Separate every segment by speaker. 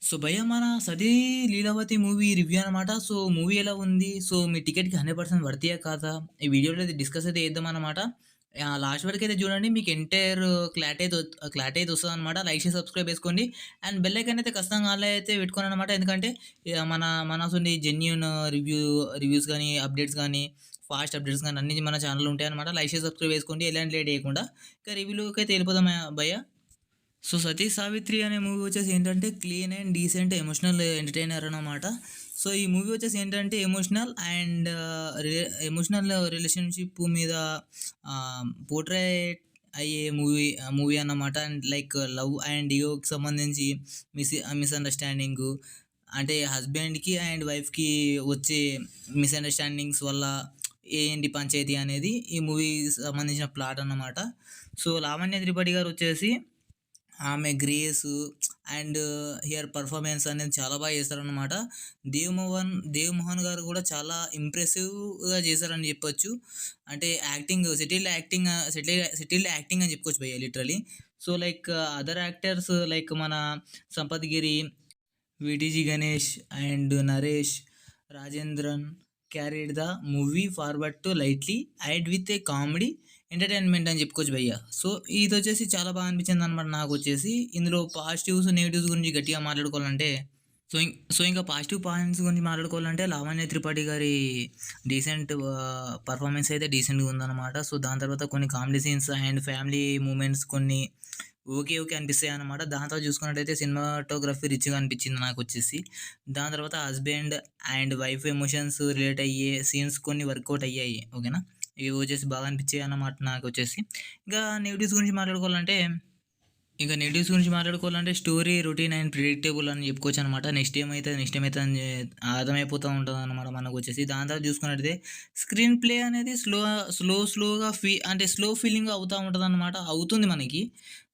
Speaker 1: So, భయ్యా మన 'సతీ Leelavathi' movie review అనమాట. సో, మూవీ ఎలా ఉంది? సో, మీ టికెట్‌కి 100% వర్తీయా కాదా? ఈ వీడియోలో అయితే డిస్కస్ అయితే చేద్దామనమాట. లాస్ట్ వరకైతే చూడండి. మీకు ఎంటైర్ క్లారిటీ అయితే వస్తదనమాట. లైక్, షేర్, సబ్స్క్రైబ్ చేసుకోండి. అండ్ బెల్ ఐకాన్ అయితే ఖచ్చితంగా ఆన్‌లో అయితే పెట్టుకోండనమాట. ఎందుకంటే మన మనసుండి జెన్యూన్ రివ్యూస్ గానీ, అప్డేట్స్ గానీ, ఫాస్ట్ అప్డేట్స్ గానీ అన్నీ మన ఛానెల్‌లో ఉంటాయనమాట. లైక్, షేర్, సబ్స్క్రైబ్ చేసుకోండి. ఎలాంటి లేట్ చేయకుండా. ఇక రివ్యూలోకైతే వెళ్ళిపోదామా భయ్యా? సో 'సతీ సావిత్రి' అనే మూవీ వచ్చేసి ఏంటంటే clean and decent emotional entertainer అన్నమాట. సో ఈ మూవీ వచ్చేసి ఏంటంటే అండ్ ఎమోషనల్ రిలేషన్‌షిప్ మీద పోర్ట్రేట్ అయ్యే మూవీ అన్నమాట. అండ్ లైక్ లవ్ అండ్ ఈగోకి సంబంధించి మిస్‌అండర్‌స్టాండింగు అంటే హస్బెండ్‌కి అండ్ వైఫ్‌కి వచ్చే మిస్‌అండర్‌స్టాండింగ్స్ వల్ల ఏంటి పంచాయతీ అనేది ఈ మూవీకి సంబంధించిన ప్లాట్ అన్నమాట. సో లావణ్య త్రిపాఠి గారు వచ్చేసి ఆమె గ్రేసు అండ్ హియర్ పర్ఫార్మెన్స్ అనేది చాలా బాగా చేశారనమాట. 'దేవ్ మోహన్' గారు కూడా చాలా ఇంప్రెసివ్‌గా చేశారని చెప్పొచ్చు. అంటే యాక్టింగ్ సెటిల్డ్ యాక్టింగ్ అని చెప్పుకోవచ్చు భయ్య literally. So, like other actors like మన 'సంపత్ గిరి', 'విటీజీ Ganesh' and 'Naresh', 'Rajendran' carried the movie forward to lightly and with a comedy entertainment అని చెప్పుకోవచ్చు భయ్య. సో, ఇదొచ్చేసి చాలా బాగా అనిపించిందనమాట నాకొచ్చేసి. ఇందులో పాజిటివ్స్, నెగెటివ్స్ గురించి గట్టిగా మాట్లాడుకోవాలంటే ఇంకా పాజిటివ్ పాయింట్స్ గురించి మాట్లాడుకోవాలంటే లావణ్య త్రిపాఠి గారి డీసెంట్ పర్ఫార్మెన్స్ అయితే డీసెంట్‌గా ఉందనమాట. సో, దాని తర్వాత కొన్ని comedy scenes and family moments కొన్ని ఓకే అనిపిస్తాయన్నమాట. దాని తర్వాత చూసుకున్నట్టయితే సినిమాటోగ్రఫీ రిచ్‌గా అనిపించింది నాకొచ్చేసి. దాని తర్వాత husband and wife emotions relate అయ్యే సీన్స్ కొన్ని వర్కౌట్ అయ్యాయి. ఓకేనా? ఇవి వచ్చేసి బాగా అనిపించాయన్నమాట నాకొచ్చేసి. ఇంకా నెగెటివ్స్ గురించి మాట్లాడుకోవాలంటే స్టోరీ రొటీన్ అండ్ ప్రిడిక్టబుల్ అని చెప్పుకోవచ్చనమాట. నెక్స్ట్ ఏమైతది అని అర్థమైపోతా ఉంటదనమాట మనకొచ్చేసి. దాని తర్వాత చూసుకున్నట్టయితే స్క్రీన్ ప్లే అనేది స్లోగా స్లో ఫీలింగ్ అవుతా ఉంటదనమాట. అవుతుంది మనకి.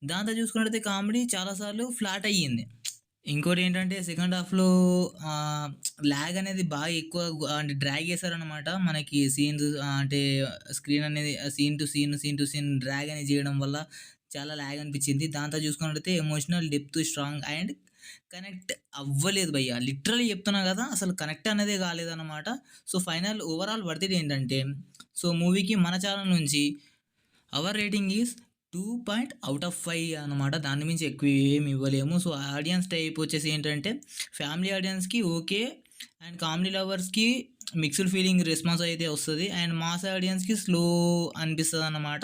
Speaker 1: దాని తర్వాత చూసుకున్నట్టయితే కామెడీ చాలా సార్లు ఫ్లాట్ అయ్యింది. ఇంకోటేంటంటే సెకండ్ హాఫ్‌లో లాగ్ అనేది బాగా ఎక్కువ అంటే డ్రాగ్ చేశారనమాట. మనకి సీన్స్ అంటే స్క్రీన్ అనేది సీన్ టు సీన్ డ్రాగ్ అనేది చేయడం వల్ల చాలా లాగ్ అనిపించింది. దాంతో చూసుకున్నట్టయితే emotional depth strong and connect అవ్వలేదు భయ్య. లిటరల్లీ చెప్తున్నా కదా! అసలు కనెక్ట్ అనేదే కాలేదనమాట. సో, ఓవరాల్ వర్దిట్ ఏంటంటే మూవీకి మన ఛానల్ నుంచి అవర్ రేటింగ్ ఈస్ 2.5 అనమాట. దాని మించి ఎక్కువ ఏమి ఇవ్వలేము. సో, ఆడియన్స్ టైప్ వచ్చేసి ఏంటంటే ఫ్యామిలీ ఆడియన్స్‌కి ఓకే. అండ్ కామెడీ లవర్స్‌కి మిక్స్డ్ ఫీలింగ్ రెస్పాన్స్ అయితే వస్తది. అండ్ మాస్ ఆడియన్స్‌కి స్లో అనిపిస్తదనమాట.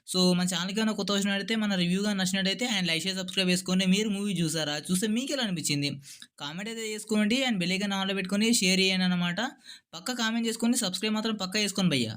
Speaker 1: సో, మన ఛానల్‌కి ఏమైనా కొత్తగా వచ్చినట్టయితే మన రివ్యూ గాని నచ్చినట్టయితే అండ్ లైక్, షేర్, సబ్స్క్రైబ్ చేసుకోండి. మీరు మూవీ చూసారా? చూస్తే మీకెలా అనిపించింది? కామెంట్ అయితే చేసుకోండి. అండ్ బెల్ ఐకాన్ ఆన్‌లో పెట్టుకొని షేర్ చేయండి అనమాట. పక్కా కామెంట్ చేసుకోండి. సబ్స్క్రైబ్ మాత్రం పక్కా చేసుకోండి భయ్యా.